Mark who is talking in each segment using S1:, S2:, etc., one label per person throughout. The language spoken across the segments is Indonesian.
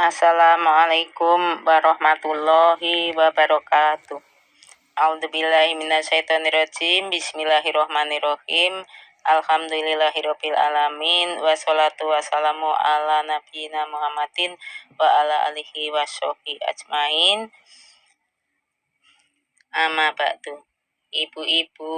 S1: Assalamualaikum warahmatullahi wabarakatuh. A'udzubillahi minasyaitonirrajim. Bismillahirrahmanirrahim. Alhamdulillahirabbil alamin. Wassalatu wassalamu ala nabiyina Muhammadin wa ala alihi washabbihi ajmain. Amma ba'du. Ibu-ibu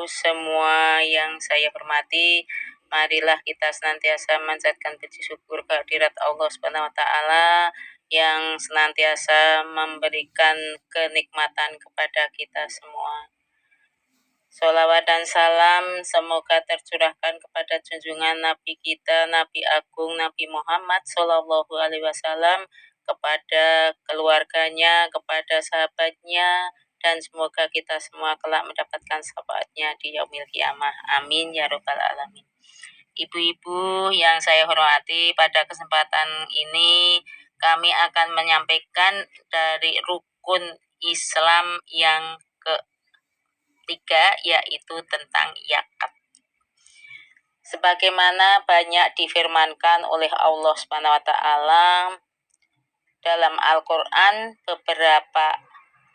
S1: semua yang saya hormati, marilah kita senantiasa memanjatkan puji syukur kehadirat Allah Subhanahu wa taala yang senantiasa memberikan kenikmatan kepada kita semua. Sholawat dan salam semoga tercurahkan kepada junjungan Nabi kita, Nabi Agung Nabi Muhammad Sallallahu Alaihi Wasallam, kepada keluarganya, kepada sahabatnya, dan semoga kita semua kelak mendapatkan syafaatnya di yaumil qiyamah. Amin ya rabbal alamin. Ibu-ibu yang saya hormati, pada kesempatan ini kami akan menyampaikan dari rukun Islam yang ketiga, yaitu tentang zakat. Sebagaimana banyak difirmankan oleh Allah Subhanahu wa taala dalam Al-Qur'an, beberapa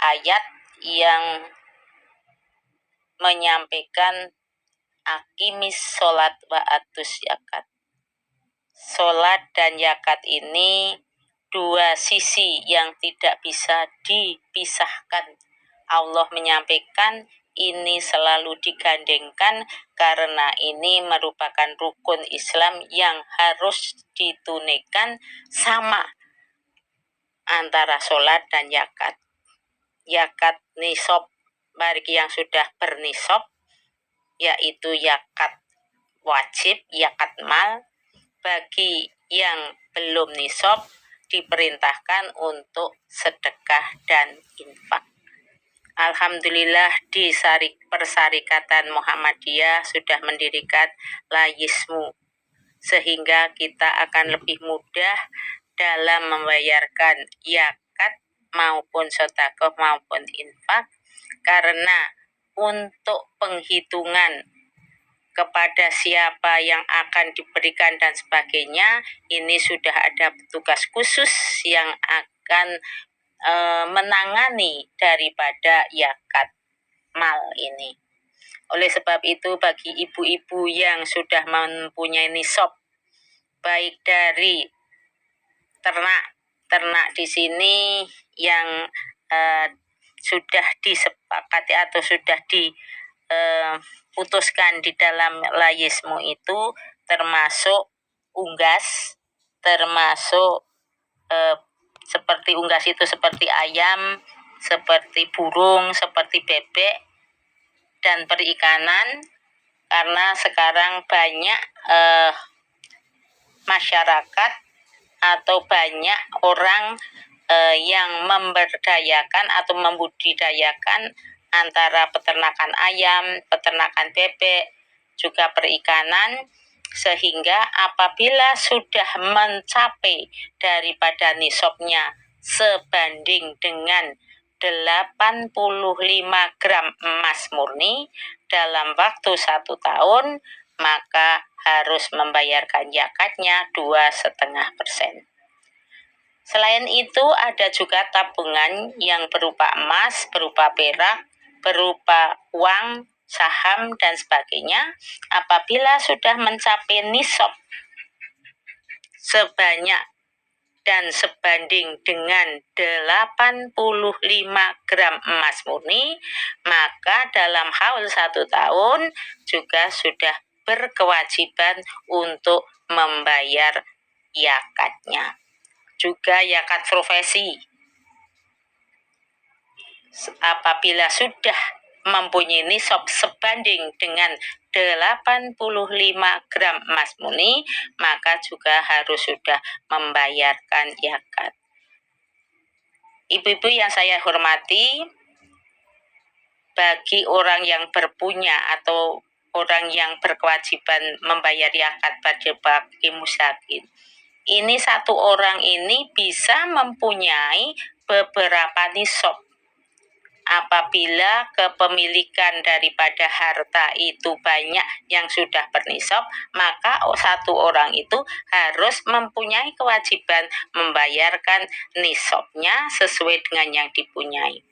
S1: ayat yang menyampaikan aqimis sholat wa atus zakat. Sholat dan zakat ini dua sisi yang tidak bisa dipisahkan. Allah menyampaikan ini selalu digandengkan karena ini merupakan rukun Islam yang harus ditunaikan sama antara sholat dan zakat. Zakat nisab bagi yang sudah bernisab, yaitu zakat wajib, zakat mal. Bagi yang belum nisab diperintahkan untuk sedekah dan infak. Alhamdulillah di Persyarikatan Muhammadiyah sudah mendirikan layismu, sehingga kita akan lebih mudah dalam membayarkan zakat maupun sedekah maupun infak, karena untuk penghitungan kepada siapa yang akan diberikan dan sebagainya, ini sudah ada petugas khusus yang akan menangani daripada zakat mal ini. Oleh sebab itu, bagi ibu-ibu yang sudah mempunyai nisab, baik dari ternak di sini yang sudah disepakati atau sudah diputuskan di dalam layismu itu, termasuk unggas, termasuk seperti unggas itu seperti ayam, seperti burung, seperti bebek, dan perikanan, karena sekarang banyak masyarakat atau banyak orang yang memberdayakan atau membudidayakan antara peternakan ayam, peternakan bebek, juga perikanan, sehingga apabila sudah mencapai daripada nisabnya sebanding dengan 85 gram emas murni dalam waktu 1 tahun, maka harus membayarkan zakatnya 2,5%. Selain itu, ada juga tabungan yang berupa emas, berupa perak, berupa uang, saham, dan sebagainya. Apabila sudah mencapai nisab sebanyak dan sebanding dengan 85 gram emas murni, maka dalam haul 1 tahun juga sudah berkewajiban untuk membayar zakatnya. Juga zakat profesi, apabila sudah mempunyai nisab sebanding dengan 85 gram emas murni, maka juga harus sudah membayarkan zakat. Ibu-ibu yang saya hormati, bagi orang yang berpunya atau orang yang berkewajiban membayar zakat bagi musakin, ini satu orang ini bisa mempunyai beberapa nisab. apabila kepemilikan daripada harta itu banyak yang sudah bernisab, maka satu orang itu harus mempunyai kewajiban membayarkan nisabnya sesuai dengan yang dipunyai.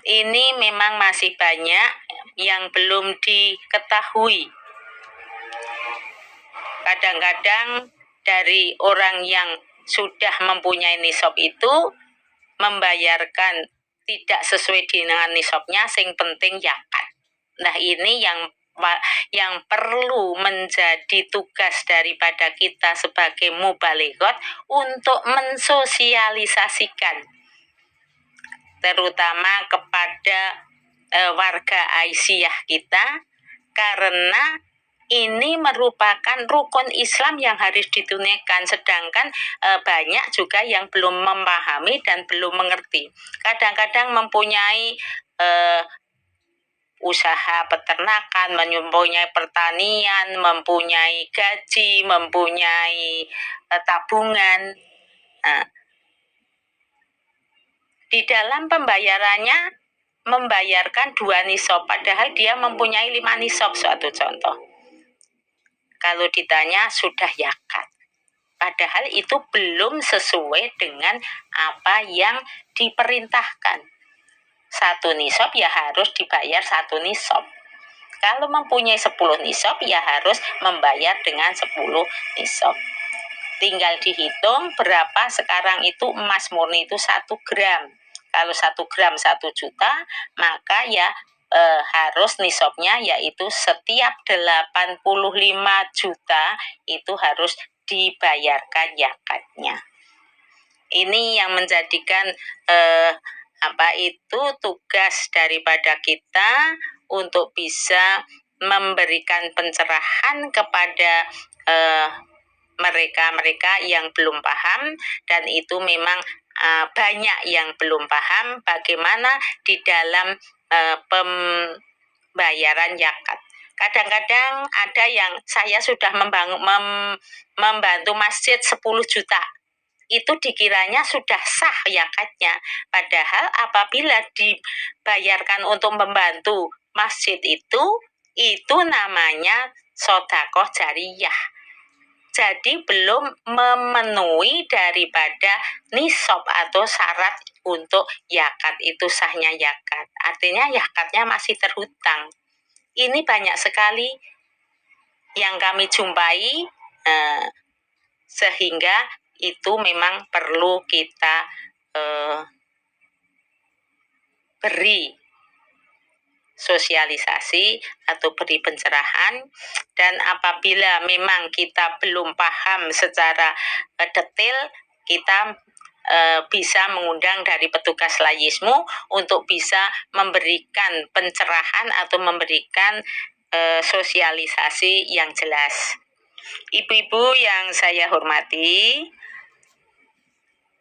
S1: Ini memang masih banyak yang belum diketahui. Kadang-kadang dari orang yang sudah mempunyai nisab itu membayarkan tidak sesuai dengan nisabnya, sing penting zakat. Nah, ini yang perlu menjadi tugas daripada kita sebagai mubalighot untuk mensosialisasikan, terutama kepada warga Aisyah kita, karena ini merupakan rukun Islam yang harus ditunaikan, sedangkan banyak juga yang belum memahami dan belum mengerti. Kadang-kadang mempunyai usaha peternakan, mempunyai pertanian, mempunyai gaji, mempunyai tabungan. Di dalam pembayarannya membayarkan 2 nisab, padahal dia mempunyai 5 nisab, suatu contoh. Kalau ditanya sudah zakat, padahal itu belum sesuai dengan apa yang diperintahkan. 1 nisab ya harus dibayar 1 nisab. Kalau mempunyai 10 nisab ya harus membayar dengan 10 nisab. Tinggal dihitung berapa sekarang itu emas murni itu 1 gram. Kalau 1 gram 1 juta, maka ya harus nisabnya yaitu setiap 85 juta itu harus dibayarkan zakatnya. Ini yang menjadikan tugas daripada kita untuk bisa memberikan pencerahan kepada mereka-mereka yang belum paham, dan itu memang banyak yang belum paham bagaimana di dalam pembayaran zakat. Kadang-kadang ada yang saya sudah membantu masjid 10 juta. Itu dikiranya sudah sah zakatnya. Padahal apabila dibayarkan untuk membantu masjid itu namanya sedekah jariyah. Jadi belum memenuhi daripada nisab atau syarat untuk zakat itu sahnya zakat. Artinya zakatnya masih terhutang. Ini banyak sekali yang kami jumpai, sehingga itu memang perlu kita beri sosialisasi atau beri pencerahan. Dan apabila memang kita belum paham secara detail, kita bisa mengundang dari petugas Layismu untuk bisa memberikan pencerahan atau memberikan sosialisasi yang jelas. Ibu-ibu yang saya hormati,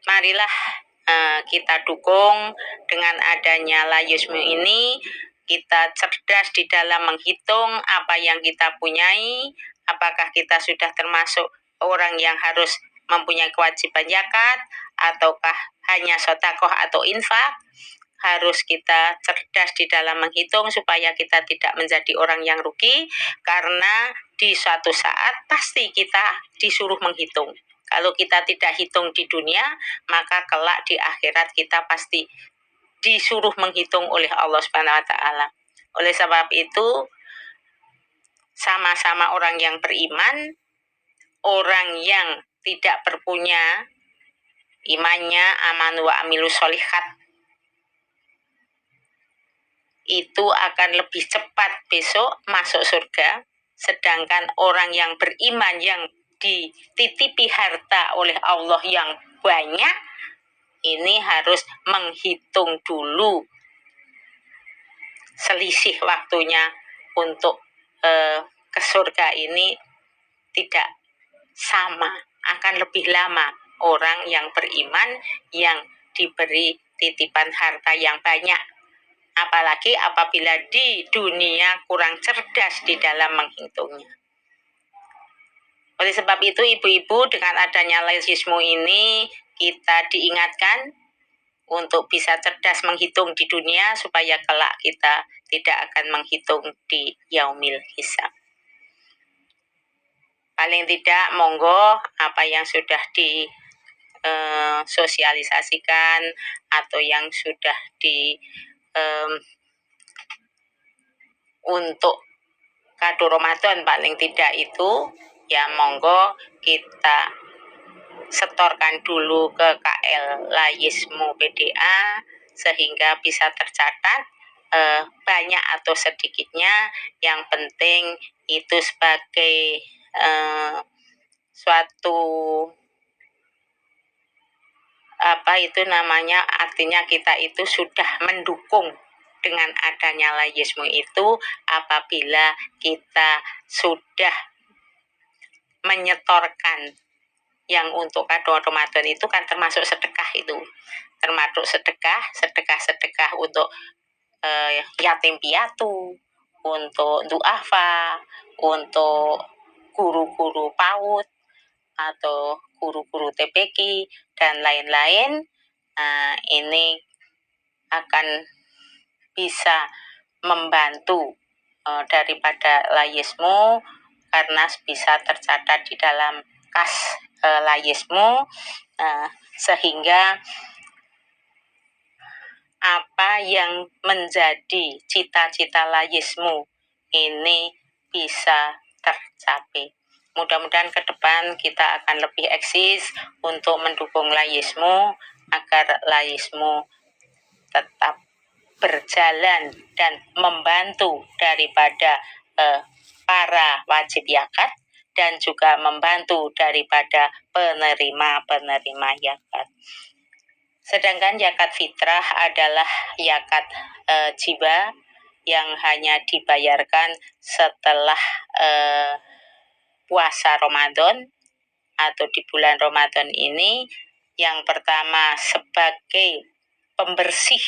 S1: marilah kita dukung dengan adanya Layismu ini. Kita cerdas di dalam menghitung apa yang kita punyai, apakah kita sudah termasuk orang yang harus mempunyai kewajiban zakat, ataukah hanya sedekah atau infak. Harus kita cerdas di dalam menghitung supaya kita tidak menjadi orang yang rugi, karena di suatu saat pasti kita disuruh menghitung. Kalau kita tidak hitung di dunia, maka kelak di akhirat kita pasti disuruh menghitung oleh Allah Subhanahu wa taala. Oleh sebab itu, sama-sama orang yang beriman, orang yang tidak berpunya imannya aman wa amilu sholihat, itu akan lebih cepat besok masuk surga. Sedangkan orang yang beriman yang dititipi harta oleh Allah yang banyak, ini harus menghitung dulu selisih waktunya untuk ke surga ini tidak sama, akan lebih lama orang yang beriman yang diberi titipan harta yang banyak. Apalagi apabila di dunia kurang cerdas di dalam menghitungnya. Oleh sebab itu, ibu-ibu, dengan adanya Layismu ini kita diingatkan untuk bisa cerdas menghitung di dunia supaya kelak kita tidak akan menghitung di yaumil hisab. Paling tidak monggo apa yang sudah sosialisasikan atau yang sudah untuk kado Ramadan paling tidak itu ya monggo kita setorkan dulu ke KL Layismu PDA sehingga bisa tercatat banyak atau sedikitnya, yang penting itu sebagai suatu artinya kita itu sudah mendukung dengan adanya layismu itu apabila kita sudah menyetorkan yang untuk kado Ramadan itu kan termasuk sedekah itu. Termasuk sedekah untuk yatim piatu, untuk duafa, untuk guru-guru PAUD atau guru-guru TPQ dan lain-lain. Ini akan bisa membantu daripada layismu karena bisa tercatat di dalam kas layismu, sehingga apa yang menjadi cita-cita layismu ini bisa tercapai. Mudah-mudahan ke depan kita akan lebih eksis untuk mendukung layismu agar layismu tetap berjalan dan membantu daripada para wajib zakat dan juga membantu daripada penerima zakat. Sedangkan zakat fitrah adalah zakat jiwa yang hanya dibayarkan setelah puasa Ramadan atau di bulan Ramadan ini. Yang pertama sebagai pembersih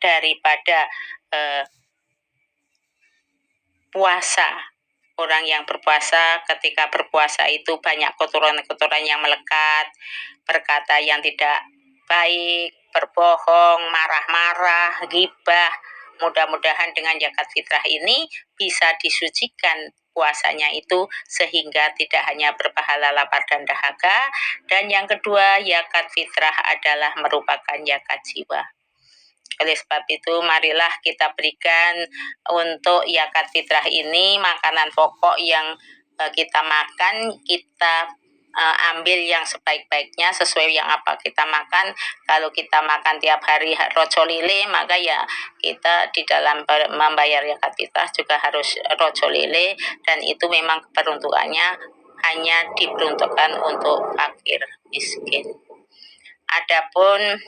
S1: daripada puasa. Orang yang berpuasa, ketika berpuasa itu banyak kotoran-kotoran yang melekat, berkata yang tidak baik, berbohong, marah-marah, ghibah. Mudah-mudahan dengan zakat fitrah ini bisa disucikan puasanya itu sehingga tidak hanya berpahala lapar dan dahaga. Dan yang kedua, zakat fitrah adalah merupakan zakat jiwa. Oleh sebab itu marilah kita berikan untuk zakat fitrah ini makanan pokok yang kita makan, kita ambil yang sebaik-baiknya sesuai yang apa kita makan. Kalau kita makan tiap hari roco lele, maka ya kita di dalam membayar zakat fitrah juga harus roco lele, dan itu memang peruntukannya hanya diperuntukkan untuk fakir miskin. Adapun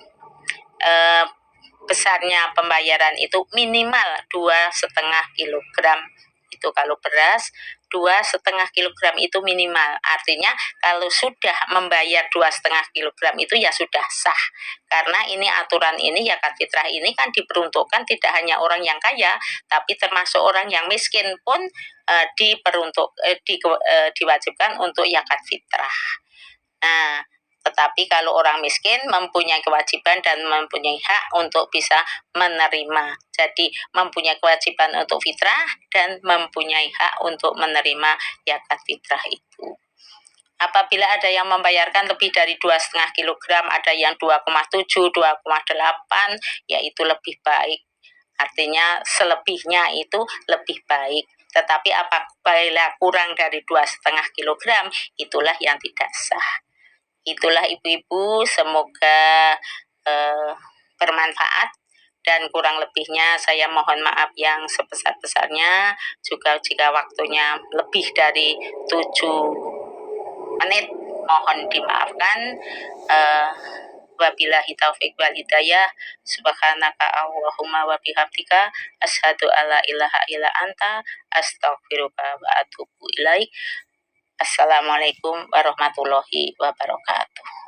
S1: besarnya pembayaran itu minimal 2,5 kilogram. Itu kalau beras 2,5 kilogram itu minimal. Artinya kalau sudah membayar 2,5 kilogram itu ya sudah sah. Karena ini aturan ini zakat fitrah ini kan diperuntukkan tidak hanya orang yang kaya, tapi termasuk orang yang miskin pun diwajibkan untuk zakat fitrah. Nah, tetapi kalau orang miskin mempunyai kewajiban dan mempunyai hak untuk bisa menerima. Jadi mempunyai kewajiban untuk fitrah dan mempunyai hak untuk menerima zakat fitrah itu. Apabila ada yang membayarkan lebih dari 2,5 kilogram, ada yang 2,7, 2,8, yaitu lebih baik. Artinya selebihnya itu lebih baik. Tetapi apabila kurang dari 2,5 kilogram, itulah yang tidak sah. Itulah ibu-ibu, semoga bermanfaat, dan kurang lebihnya saya mohon maaf yang sebesar-besarnya. Juga jika waktunya lebih dari 7 menit mohon dimaafkan. Wabillahi taufiq wal hidayah. Subhanaka Allahumma wa bihamdika asyhadu alla ilaha illa anta astaghfiruka wa atubu ilaik. Assalamualaikum warahmatullahi wabarakatuh.